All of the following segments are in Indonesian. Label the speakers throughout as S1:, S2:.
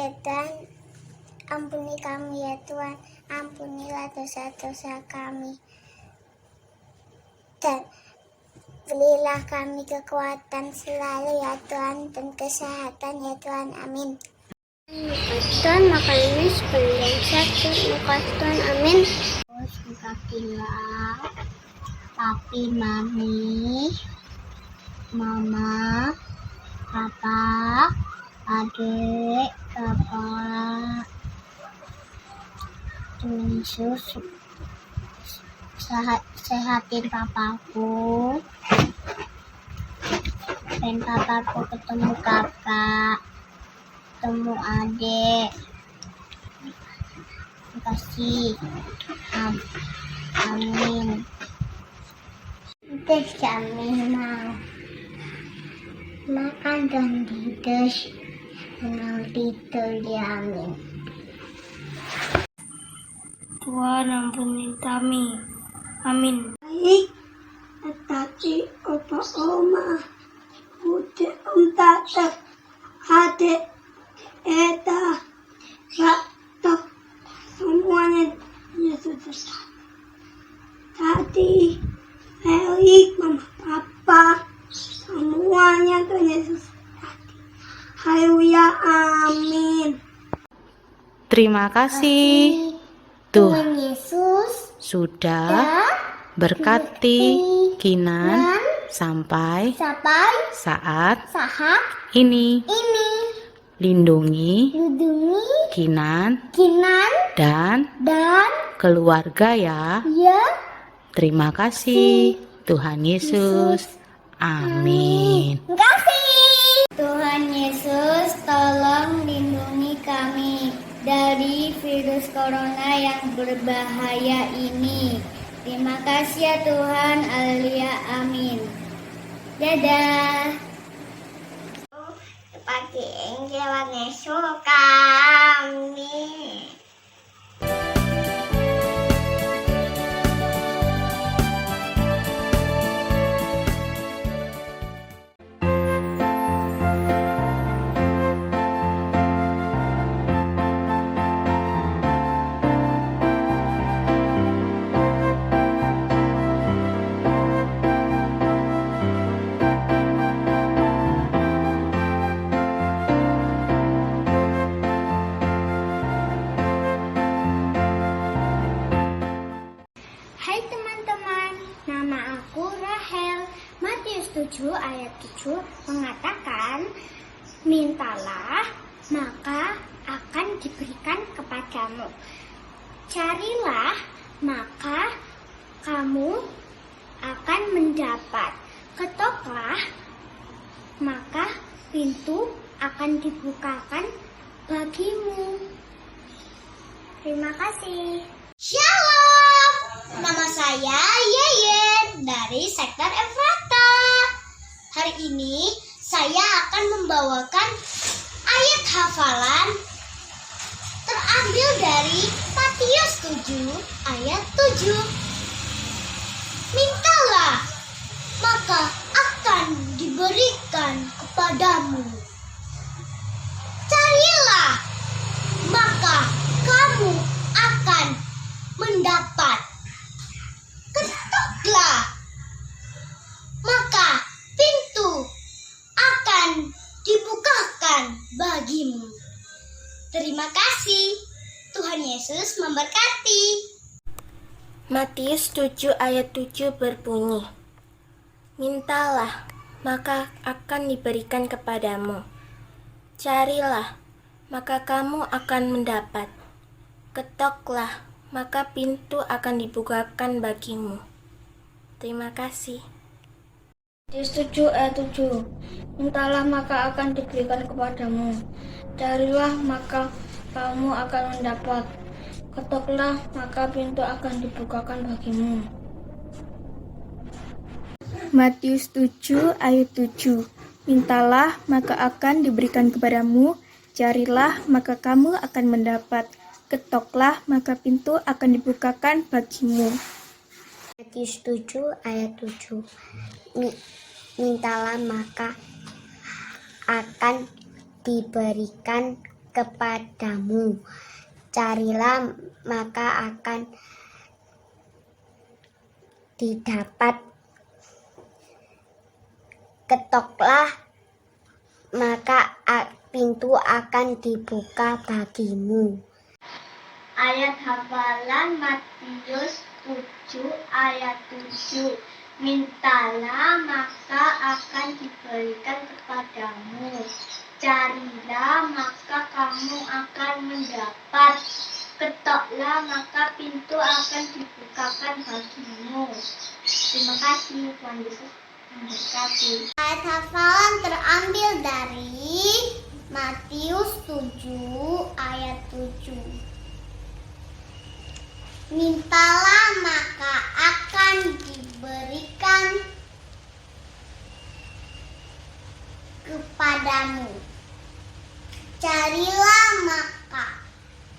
S1: Ya Tuhan, ampuni kami ya Tuhan, ampunilah dosa-dosa kami. Dan berilah kami kekuatan selalu ya Tuhan, dan kesehatan ya Tuhan, amin. Tuhan, makan ini sepanjang satu, muka Tuhan, amin. Bukakilah, papi, mami, mama, papa, adik, bapak, Tuhan Yesus, sehatin papaku, dan papaku ketemu kakak, ketemu adik. Terima kasih. Amin. Terus kami mau makan dan tidur. Mau tidur ya, amin. Tuhan, ampuni kami. Amin.
S2: Baik, tetapi opa oma, bude tante, adik, eta, bakto, semuanya Yesus. Tadi, baik, mama, papa, semuanya Tuhan Yesus. Haleluya, amin.
S3: Terima kasih
S1: Tuhan Yesus
S3: sudah berkati Kinan sampai saat ini. Lindungi Kinan dan keluarga ya. Terima kasih Tuhan Yesus. Amin.
S1: Terima kasih. Tuhan Yesus, tolong lindungi kami dari virus corona yang berbahaya ini. Terima kasih ya Tuhan. Haleluya, amin. Dadah. Pagi Tuhan Yesus kami. Hai teman-teman, nama aku Rahel. Matius 7 ayat 7 mengatakan, mintalah maka akan diberikan kepadamu. Carilah maka kamu akan mendapat. Ketoklah maka pintu akan dibukakan bagimu. Terima kasih. Shalom, nama saya Yeyen dari Sektor Efrata. Hari ini saya akan membawakan ayat hafalan terambil dari Matius 7 ayat 7. Mintalah, maka akan diberikan kepadamu. Carilah, maka kamu akan mendapat. Ketoklah, maka pintu akan dibukakan bagimu. Terima kasih. Tuhan Yesus memberkati.
S4: Matius 7 ayat 7 berbunyi, mintalah, maka akan diberikan kepadamu. Carilah, maka kamu akan mendapat. Ketoklah, maka pintu akan dibukakan bagimu. Terima kasih.
S1: Matius 7 ayat 7. Mintalah maka akan diberikan kepadamu. Carilah maka kamu akan mendapat. Ketoklah maka pintu akan dibukakan bagimu.
S5: Matius 7 ayat 7. Mintalah maka akan diberikan kepadamu. Carilah maka kamu akan mendapat. Ketoklah maka pintu akan dibukakan bagimu.
S1: Matius 7 ayat 7. Mintalah maka akan diberikan
S2: kepadamu. Carilah, maka akan didapat. Ketoklah, maka pintu akan dibuka bagimu. Ayat hafalan Matius 7 ayat 7. Mintalah, maka akan diberikan kepadamu. Carilah, maka kamu akan mendapat. Ketoklah, maka pintu akan dibukakan bagimu. Terima kasih, Tuhan Yesus memberkati. Ayat hafalan terambil dari Matius 7 ayat 7. Mintalah, maka akan diberikan kepadamu. Carilah, maka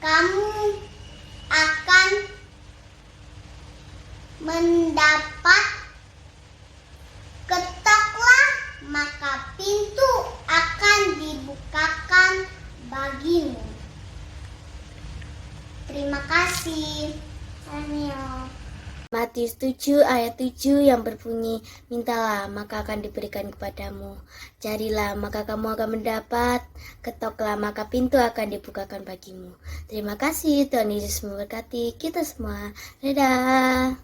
S2: kamu akan mendapat. Ketoklah, maka pintu akan dibukakan bagimu. Terima kasih. Amin.
S4: Matius 7 ayat 7 yang berbunyi, mintalah maka akan diberikan kepadamu, carilah maka kamu akan mendapat, ketoklah maka pintu akan dibukakan bagimu. Terima kasih, Tuhan Yesus memberkati kita semua. Dadah.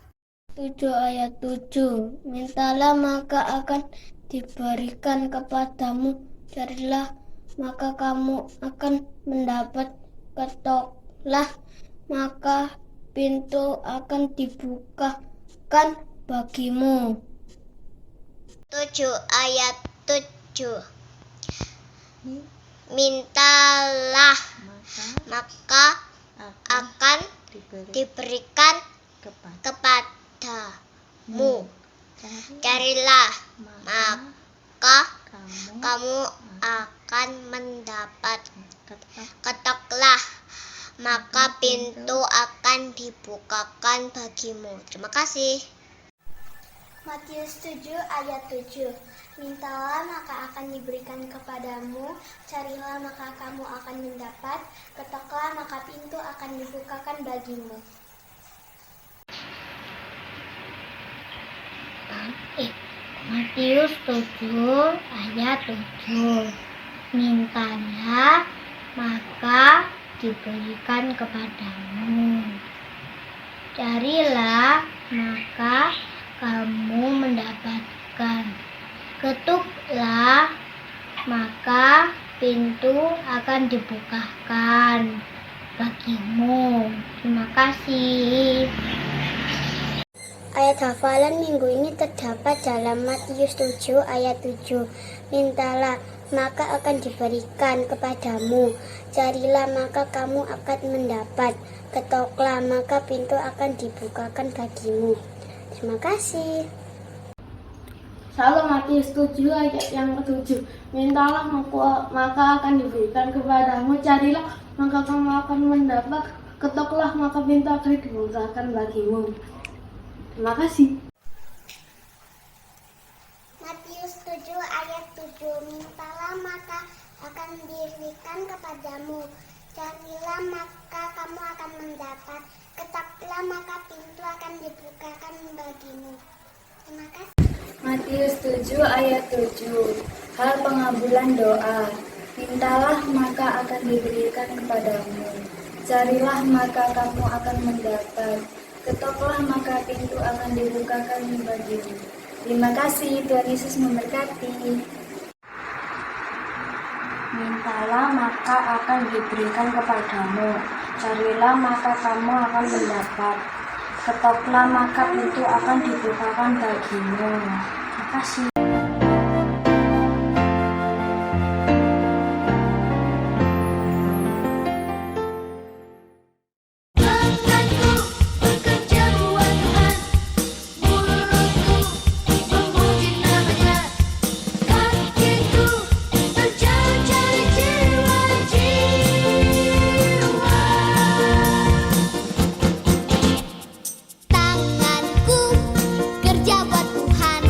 S1: 7 ayat 7. Mintalah maka akan diberikan kepadamu, carilah maka kamu akan mendapat, ketoklah maka pintu akan dibukakan bagimu.
S2: 7 ayat 7. Mintalah, maka akan diberikan kepadamu. Carilah, maka kamu akan mendapat. Ketoklah, maka pintu akan dibukakan bagimu. Terima kasih.
S4: Matius 7 ayat 7. Mintalah maka akan diberikan kepadamu, carilah maka kamu akan mendapat, ketoklah maka pintu akan dibukakan bagimu.
S1: Matius 7 ayat 7. Mintalah maka diberikan kepadamu. Carilah maka kamu mendapatkan. Ketuklah maka pintu akan dibukakan bagimu. Terima kasih.
S2: Ayat hafalan minggu ini terdapat dalam Matius 7 ayat 7. Mintalah, maka akan diberikan kepadamu. Carilah, maka kamu akan mendapat. Ketoklah, maka pintu akan dibukakan bagimu. Terima kasih.
S1: Salam Matius 7 ayat yang ke-7. Mintalah maka akan diberikan kepadamu. Carilah maka kamu akan mendapat. Ketoklah maka pintu akan dibukakan bagimu. Terima kasih.
S2: Matius 7 ayat 7. Mintalah maka akan diberikan kepadamu. Carilah maka kamu akan mendapat. Ketoklah maka pintu akan dibukakan bagimu. Terima kasih.
S5: Matius 7 ayat 7. Hal pengabulan doa. Mintalah maka akan diberikan kepadamu. Carilah maka kamu akan mendapat. Ketoklah maka pintu akan dibukakan bagimu. Terima kasih, Tuhan Yesus memberkati.
S1: Mintalah maka akan diberikan kepadamu. Carilah maka kamu akan mendapat. Ketoklah maka pintu akan dibukakan bagimu. Terima kasih.
S2: Tanganku kerja buat Tuhan,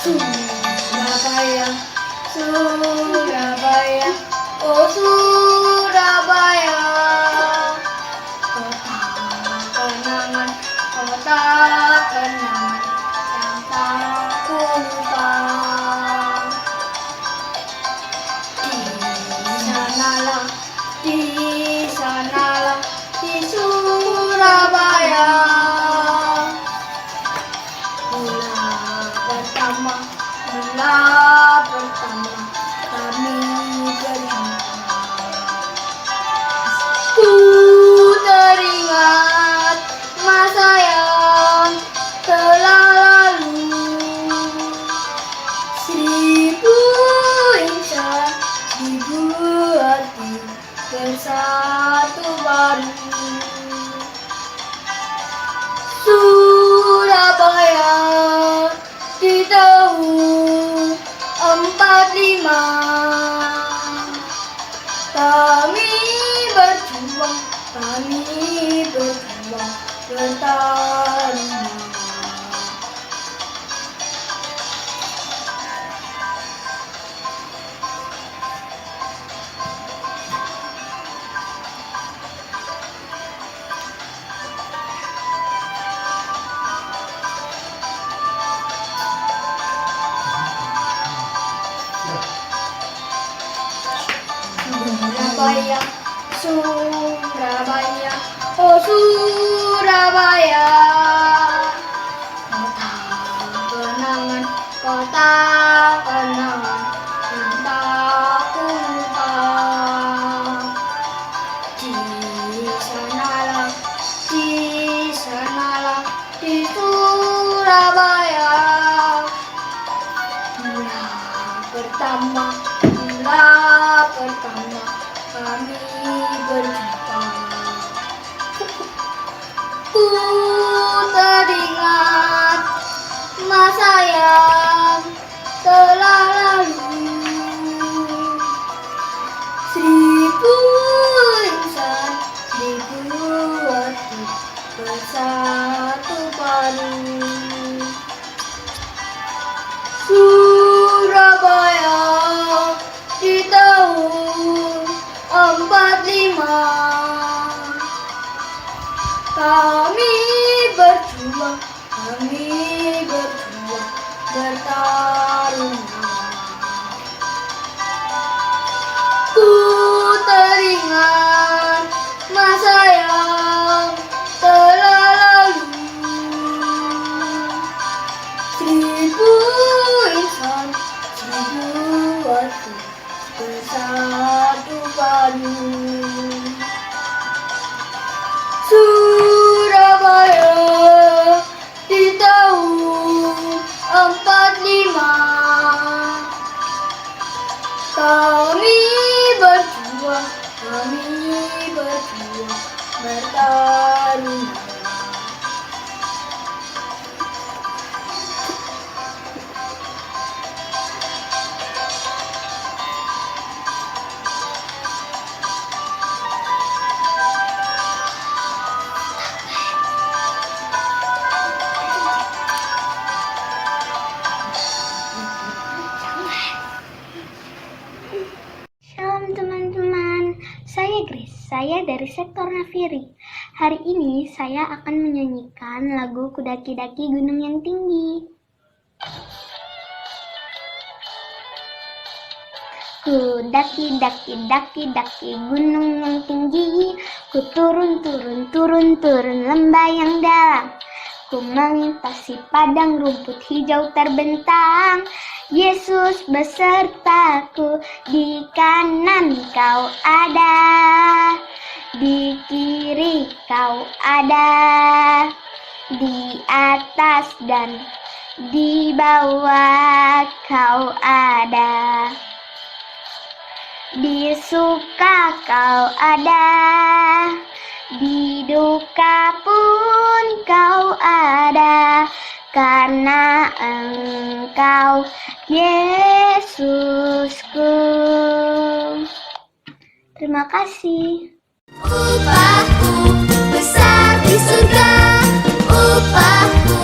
S1: Surabaya, Surabaya, oh Surabaya, kota kenangan, kota kenangan yang tak ku lupa. Di sanalah, di Surabaya. Mula pertama kami berjumpa. Ku teringat masa yang telah lalu. Seribu insan, seribu hati bersatu padu. Surabaya di tahun 45 kami berjuang bertarung. Surabaya, Surabaya, oh Surabaya, kota kenangan yang tak ku lupa. Di sanalah, di Surabaya, mula pertama kami berjumpa. Ku teringat masa yang telah lalu. Seribu insan, seribu hati bersatu padu. Surabaya di tahun 45 kami berjuang bertarung. Ku teringat masa yang telah lalu. Seribu insan, seribu hati bersatu padu. Surabaya di tahun 45 kami berjuang bertarung.
S2: Shalom teman-teman, saya Grace, saya dari sektor Nafiri. Hari ini saya akan menyanyikan lagu Kudaki-daki Gunung yang Tinggi. Kudaki-daki gunung yang tinggi, ku turun lembah yang dalam. Ku melintasi padang rumput hijau terbentang. Yesus besertaku, di kanan kau ada, di kiri kau ada, di atas dan di bawah kau ada, di suka kau ada, di duka pun kau ada. karena Engkau Yesusku. Terima kasih.
S6: Upahku besar di surga, upahku